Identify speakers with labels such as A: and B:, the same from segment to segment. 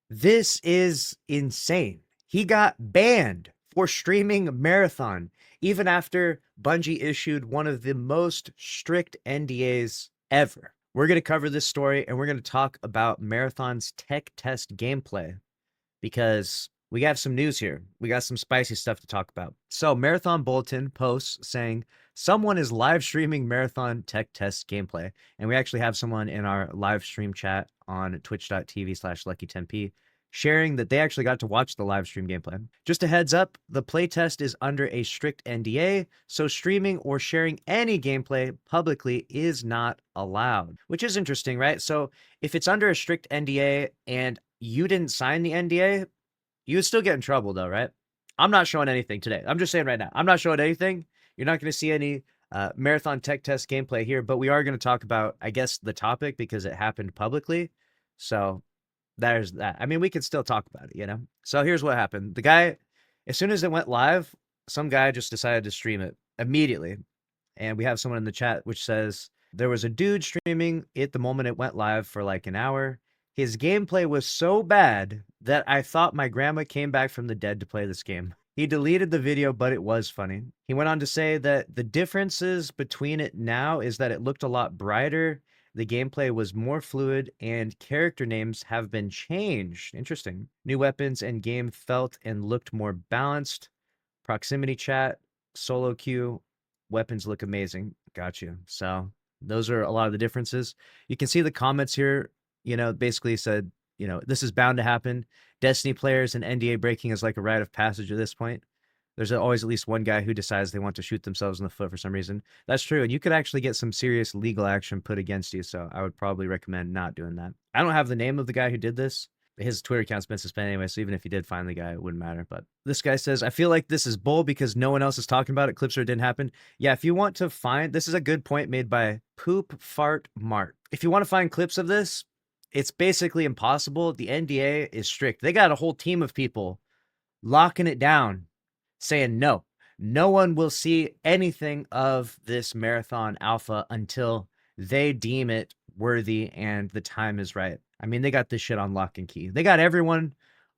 A: This is insane. He got banned for streaming Marathon, even after Bungie issued one of the most strict NDAs ever. We're going to cover this story and we're going to talk about Marathon's tech test gameplay because we have some news here. We got some spicy stuff to talk about. So, Marathon Bulletin posts saying someone is live streaming Marathon tech test gameplay. And we actually have someone in our live stream chat on twitch.tv/lucky10p sharing that they actually got to watch the live stream gameplay. Just a heads up, the playtest is under a strict NDA, so streaming or sharing any gameplay publicly is not allowed, which is interesting, right? So if it's under a strict NDA and you didn't sign the NDA, you would still get in trouble though, right? I'm not showing anything today. I'm just saying right now, I'm not showing anything. You're not going to see any Marathon tech test gameplay here, but we are going to talk about, I guess, the topic because it happened publicly. So there's that. I mean, we can still talk about it, you know? So here's what happened. The guy, as soon as it went live, some guy just decided to stream it immediately. And we have someone in the chat which says there was a dude streaming it the moment it went live for like an hour. His gameplay was so bad that I thought my grandma came back from the dead to play this game. He deleted the video, but it was funny. He went on to say that the differences between it now is that it looked a lot brighter, the gameplay was more fluid, and character names have been changed. Interesting. New weapons and game felt and looked more balanced. Proximity chat, solo queue, weapons look amazing. Got you. So those are a lot of the differences. You can see the comments here, basically said, this is bound to happen. Destiny players and NDA breaking is like a rite of passage at this point. There's always at least one guy who decides they want to shoot themselves in the foot for some reason. That's true. And you could actually get some serious legal action put against you. So I would probably recommend not doing that. I don't have the name of the guy who did this. His Twitter account's been suspended anyway. So even if he did find the guy, it wouldn't matter. But this guy says, I feel like this is bull because no one else is talking about it. Clips or it didn't happen. Yeah, if you want to find, this is a good point made by Poop Fart Mart. If you want to find clips of this, it's basically impossible. The NDA is strict. They got a whole team of people locking it down, saying no one will see anything of this Marathon alpha until they deem it worthy and the time is right. I mean, they got this shit on lock and key. They got everyone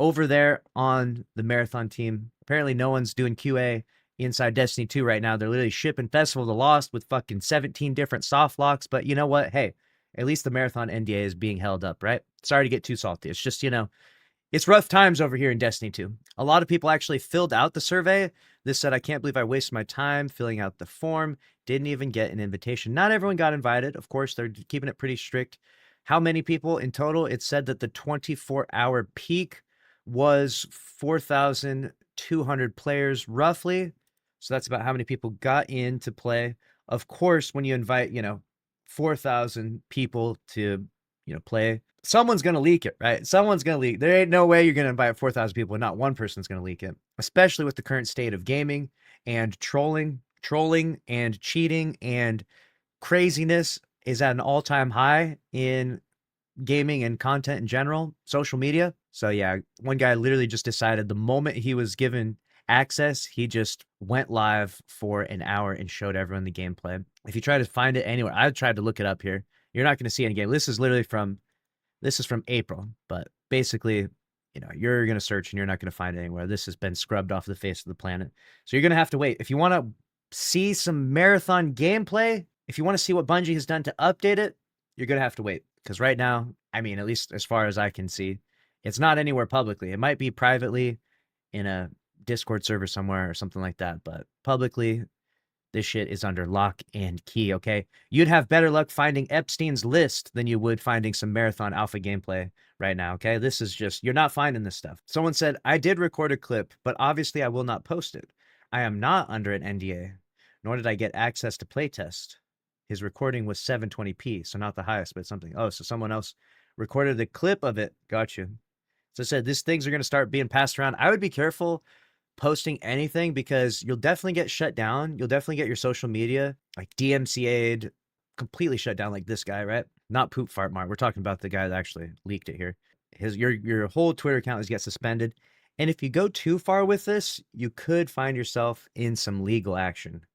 A: over there on the Marathon team. Apparently no one's doing QA inside Destiny 2 right now. They're literally shipping Festival of the Lost with fucking 17 different soft locks. But you know what? Hey, at least the Marathon NDA is being held up, right? Sorry to get too salty. It's just, it's rough times over here in Destiny 2. A lot of people actually filled out the survey. This said, I can't believe I wasted my time filling out the form. Didn't even get an invitation. Not everyone got invited. Of course, they're keeping it pretty strict. How many people in total? It said that the 24-hour peak was 4,200 players, roughly. So that's about how many people got in to play. Of course, when you invite, 4,000 people to, play, someone's going to leak it, right? Someone's going to leak. There ain't no way you're going to invite 4,000 people and not one person's going to leak it, especially with the current state of gaming and trolling and cheating and craziness is at an all-time high in gaming and content in general, social media. So yeah, one guy literally just decided the moment he was given access, he just went live for an hour and showed everyone the gameplay. If you try to find it anywhere, I tried to look it up here. You're not going to see any game. This is from April, but basically, you're going to search and you're not going to find it anywhere. This has been scrubbed off the face of the planet. So you're going to have to wait. If you want to see some Marathon gameplay, if you want to see what Bungie has done to update it, you're going to have to wait. Because right now, I mean, at least as far as I can see, it's not anywhere publicly. It might be privately in a Discord server somewhere or something like that, but publicly, this shit is under lock and key, okay? You'd have better luck finding Epstein's list than you would finding some Marathon alpha gameplay right now, okay? This is just, you're not finding this stuff. Someone said, I did record a clip, but obviously I will not post it. I am not under an NDA, nor did I get access to playtest. His recording was 720p, so not the highest, but something. Oh, so someone else recorded a clip of it. Got you. So I said, these things are going to start being passed around. I would be careful posting anything because you'll definitely get shut down. You'll definitely get your social media like DMCA'd, completely shut down like this guy, right? Not Poop Fart Mart. We're talking about the guy that actually leaked it here. Your whole Twitter account is get suspended. And if you go too far with this, you could find yourself in some legal action.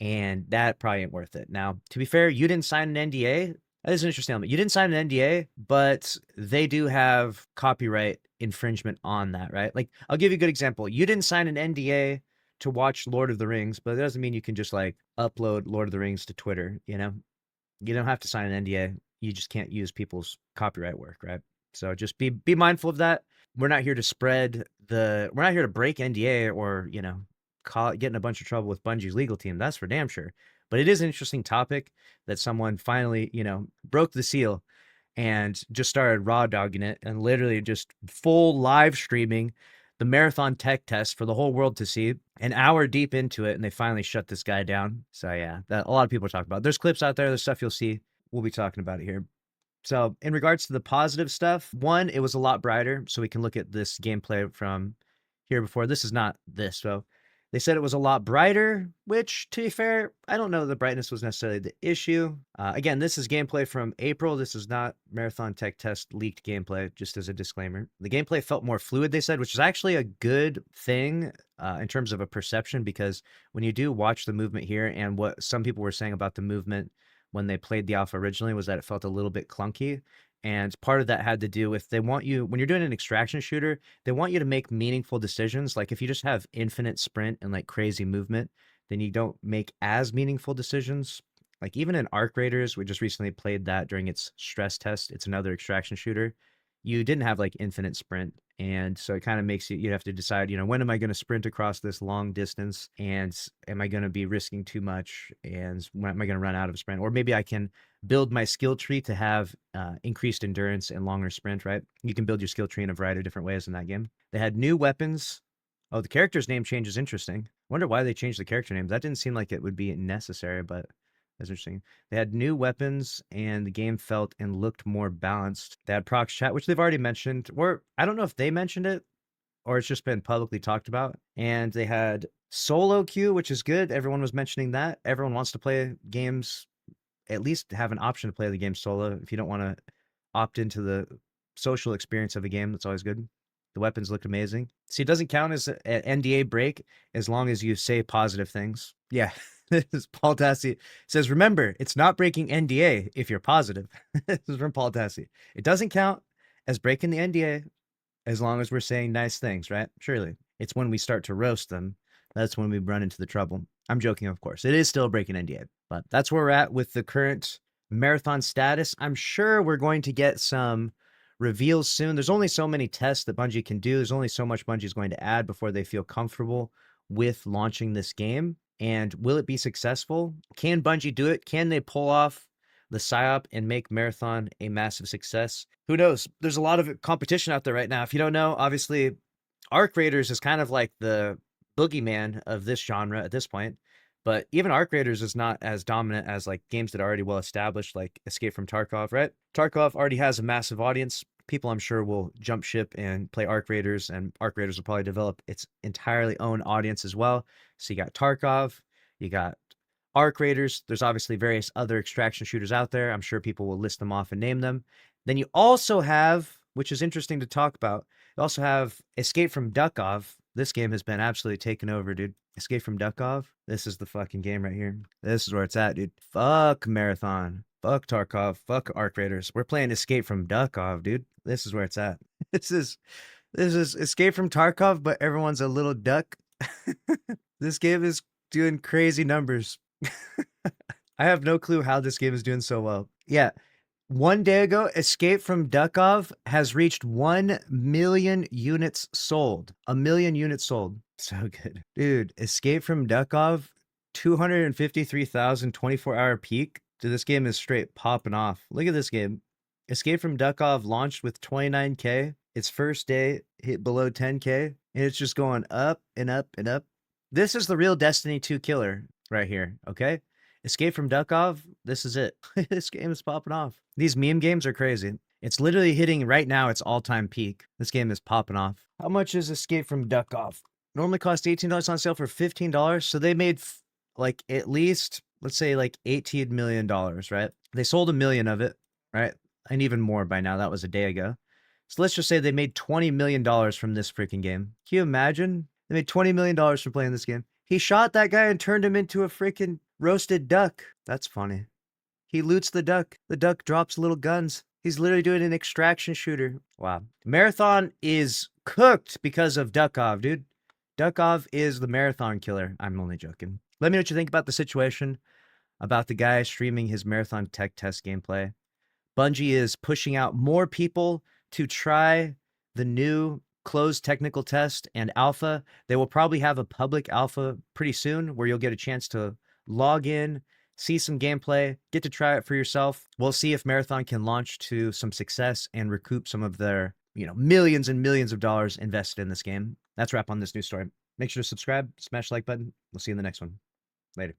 A: And that probably ain't worth it. Now, to be fair, you didn't sign an NDA. That is an interesting element. You didn't sign an NDA, but they do have copyright infringement on that, right? Like, I'll give you a good example. You didn't sign an NDA to watch Lord of the Rings, but it doesn't mean you can just like upload Lord of the Rings to Twitter, you know? You don't have to sign an NDA. You just can't use people's copyright work, right? So just be mindful of that. We're not here to we're not here to break NDA or, get in a bunch of trouble with Bungie's legal team. That's for damn sure. But it is an interesting topic that someone finally, broke the seal and just started raw dogging it and literally just full live streaming the marathon tech test for the whole world to see an hour deep into it, and they finally shut this guy down. So yeah, that a lot of people talk about. There's clips out there, there's stuff you'll see. We'll be talking about it here. So in regards to the positive stuff, one, it was a lot brighter. So we can look at this gameplay from here before. This is not this. So they said it was a lot brighter, which, to be fair, I don't know the brightness was necessarily the issue. Again, this is gameplay from April. This is not Marathon Tech Test leaked gameplay, just as a disclaimer. The gameplay felt more fluid, they said, which is actually a good thing in terms of a perception, because when you do watch the movement here, and what some people were saying about the movement when they played the alpha originally was that it felt a little bit clunky. And part of that had to do with, they want you, when you're doing an extraction shooter, they want you to make meaningful decisions. Like if you just have infinite sprint and like crazy movement, then you don't make as meaningful decisions. Like even in Arc Raiders, we just recently played that during its stress test. It's another extraction shooter. You didn't have like infinite sprint. And so it kind of makes you have to decide, when am I going to sprint across this long distance? And am I going to be risking too much? And when am I going to run out of sprint? Or maybe I can build my skill tree to have increased endurance and longer sprint, right? You can build your skill tree in a variety of different ways in that game. They had new weapons. Oh, the character's name change is interesting. I wonder why they changed the character names. That didn't seem like it would be necessary, but that's interesting. They had new weapons, and the game felt and looked more balanced. They had prox chat, which they've already mentioned, or I don't know if they mentioned it or it's just been publicly talked about. And they had solo queue, which is good. Everyone was mentioning that. Everyone wants to play games, at least have an option to play the game solo. If you don't want to opt into the social experience of a game, that's always good. The weapons looked amazing. See, it doesn't count as an NDA break as long as you say positive things. Yeah. This is Paul Tassi says, remember, it's not breaking NDA if you're positive. This is from Paul Tassi. It doesn't count as breaking the NDA as long as we're saying nice things, right? Surely. It's when we start to roast them, that's when we run into the trouble. I'm joking, of course. It is still breaking NDA, but that's where we're at with the current marathon status. I'm sure we're going to get some reveals soon. There's only so many tests that Bungie can do. There's only so much Bungie is going to add before they feel comfortable with launching this game. And will it be successful? Can Bungie do it? Can they pull off the PSYOP and make Marathon a massive success? Who knows? There's a lot of competition out there right now. If you don't know, obviously, Arc Raiders is kind of like the boogeyman of this genre at this point. But even Arc Raiders is not as dominant as like games that are already well established, like Escape from Tarkov, right? Tarkov already has a massive audience. People, I'm sure, will jump ship and play Arc Raiders, and Arc Raiders will probably develop its entirely own audience as well. So you got Tarkov, you got Arc Raiders. There's obviously various other extraction shooters out there. I'm sure people will list them off and name them. Then you also have, which is interesting to talk about, you also have Escape from Duckov. This game has been absolutely taken over, dude. Escape from Duckov. This is the fucking game right here. This is where it's at, dude. Fuck Marathon. Fuck Tarkov. Fuck Arc Raiders. We're playing Escape from Duckov, dude. This is where it's at. This is Escape from Tarkov, but everyone's a little duck. This game is doing crazy numbers. I have no clue how this game is doing so well. Yeah. One day ago, Escape from Duckov has reached 1 million units sold. 1 million units sold. So good. Dude, Escape from Duckov, 253,000 24-hour peak. Dude, this game is straight popping off. Look at this game. Escape from Duckov launched with 29K. Its first day hit below 10K. And it's just going up and up and up. This is the real Destiny 2 killer right here, okay? Escape from Duckov, this is it. This game is popping off. These meme games are crazy. It's literally hitting right now its all-time peak. This game is popping off. How much is Escape from Duckov? Normally costs $18 on sale for $15. So they made like at least, let's say like $18 million, right? They sold 1 million of it, right? And even more by now. That was a day ago. So let's just say they made $20 million from this freaking game. Can you imagine? They made $20 million from playing this game. He shot that guy and turned him into a freaking roasted duck. That's funny. He loots the duck. The duck drops little guns. He's literally doing an extraction shooter. Wow. Marathon is cooked because of Duckov, dude. Duckov is the marathon killer. I'm only joking. Let me know what you think about the situation, about the guy streaming his marathon tech test gameplay. Bungie is pushing out more people to try the new closed technical test and alpha. They will probably have a public alpha pretty soon where you'll get a chance to log in, see some gameplay, get to try it for yourself. We'll see if Marathon can launch to some success and recoup some of their, millions and millions of dollars invested in this game. That's a wrap on this news story. Make sure to subscribe, smash the like button. We'll see you in the next one. Later.